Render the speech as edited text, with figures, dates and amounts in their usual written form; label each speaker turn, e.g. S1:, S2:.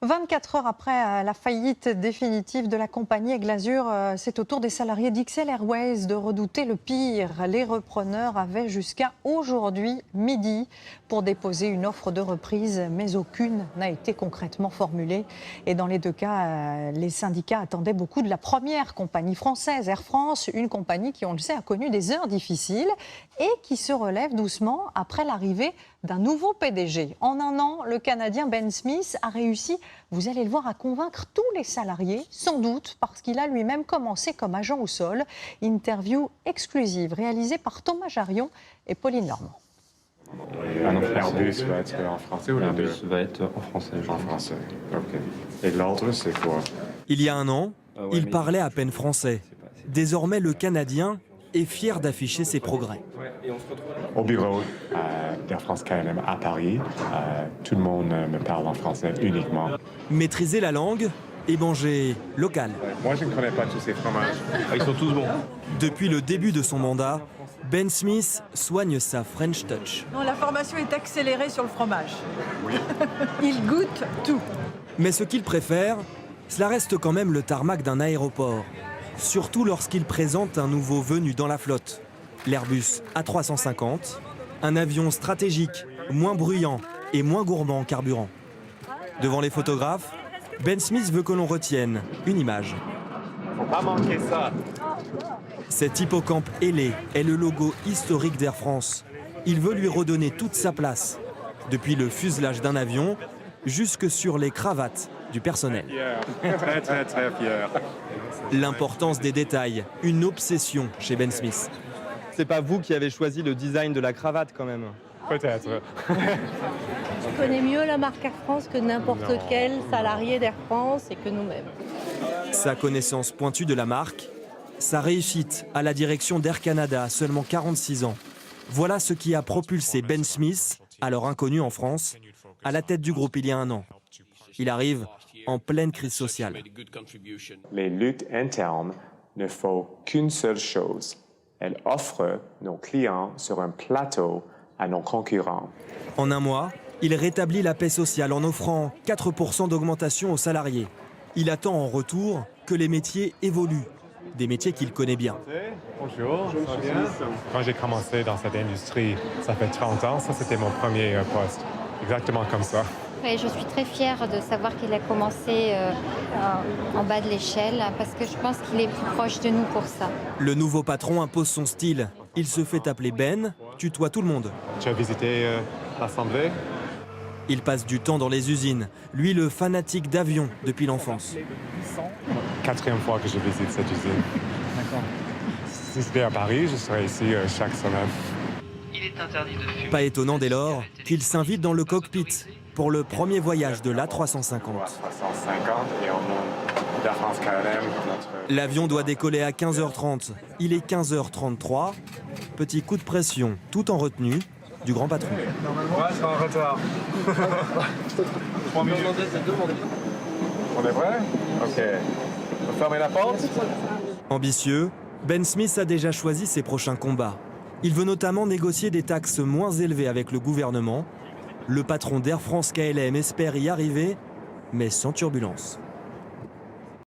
S1: 24 heures après la faillite définitive de la compagnie Aigle Azur, c'est au tour des salariés d'XL Airways de redouter le pire. Les repreneurs avaient jusqu'à aujourd'hui midi pour déposer une offre de reprise, mais aucune n'a été concrètement formulée. Et dans les deux cas, les syndicats attendaient beaucoup de la première compagnie française, Air France, une compagnie qui, on le sait, a connu des heures difficiles et qui se relève doucement après l'arrivée d'un nouveau PDG. En un an, le Canadien Ben Smith a réussi, vous allez le voir, à convaincre tous les salariés, sans doute parce qu'il a lui-même commencé comme agent au sol. Interview exclusive réalisée par Thomas Jarion et Pauline Normand.
S2: L'Airbus va être en français ou
S3: l'Airbus va être en français.
S2: En français, ok. Et l'ordre, c'est quoi?
S4: Il y a un an, il parlait à peine français. Désormais, le Canadien est fier d'afficher ses progrès.
S2: Au bureau d'Air France KLM à Paris, tout le monde me parle en français uniquement.
S4: Maîtriser la langue et manger local.
S2: Moi, je ne connais pas tous ces fromages.
S3: Ils sont tous bons.
S4: Depuis le début de son mandat, Ben Smith soigne sa French Touch.
S5: Non, la formation est accélérée sur le fromage. Oui. Il goûte tout.
S4: Mais ce qu'il préfère, cela reste quand même le tarmac d'un aéroport. Surtout lorsqu'il présente un nouveau venu dans la flotte. L'Airbus A350, un avion stratégique, moins bruyant et moins gourmand en carburant. Devant les photographes, Ben Smith veut que l'on retienne une image.
S2: Faut pas manquer ça.
S4: Cet hippocampe ailé est le logo historique d'Air France. Il veut lui redonner toute sa place, depuis le fuselage d'un avion jusque sur les cravates du personnel.
S2: Très, très, très fier.
S4: L'importance des détails, une obsession chez Ben Smith.
S6: C'est pas vous qui avez choisi le design de la cravate quand même?
S2: Peut-être.
S7: Je connais mieux la marque Air France que n'importe quel salarié d'Air France et que nous-mêmes.
S4: Sa connaissance pointue de la marque, sa réussite à la direction d'Air Canada à seulement 46 ans. Voilà ce qui a propulsé Ben Smith, alors inconnu en France, à la tête du groupe il y a un an. Il arrive en pleine crise sociale.
S2: Les luttes internes ne font qu'une seule chose. Elles offrent nos clients sur un plateau à nos concurrents.
S4: En un mois, il rétablit la paix sociale en offrant 4% d'augmentation aux salariés. Il attend en retour que les métiers évoluent, des métiers qu'il connaît bien.
S2: Bonjour, ça va bien? Quand j'ai commencé dans cette industrie, ça fait 30 ans, ça c'était mon premier poste. Exactement comme ça.
S8: Et je suis très fière de savoir qu'il a commencé en bas de l'échelle parce que je pense qu'il est plus proche de nous pour ça.
S4: Le nouveau patron impose son style. Il se fait appeler Ben, tutoie tout le monde.
S2: Tu as visité l'Assemblée?
S4: Il passe du temps dans les usines, lui le fanatique d'avion depuis l'enfance.
S2: 4e fois que je visite cette usine. D'accord. Si c'était à Paris, je serais ici chaque semaine.
S9: Il est interdit de fumer.
S4: Pas étonnant dès lors qu'il s'invite dans le cockpit pour le premier voyage de l'A350.
S2: Et au nom d'Air France KLM,
S4: L'avion doit décoller à 15h30. Il est 15h33. Petit coup de pression, tout en retenue, du grand patron.
S2: Ouais, c'est en retard. 3 minutes. On est prêt? OK. On va fermer la porte?
S4: Ambitieux, Ben Smith a déjà choisi ses prochains combats. Il veut notamment négocier des taxes moins élevées avec le gouvernement. Le patron d'Air France KLM espère y arriver, mais sans turbulence.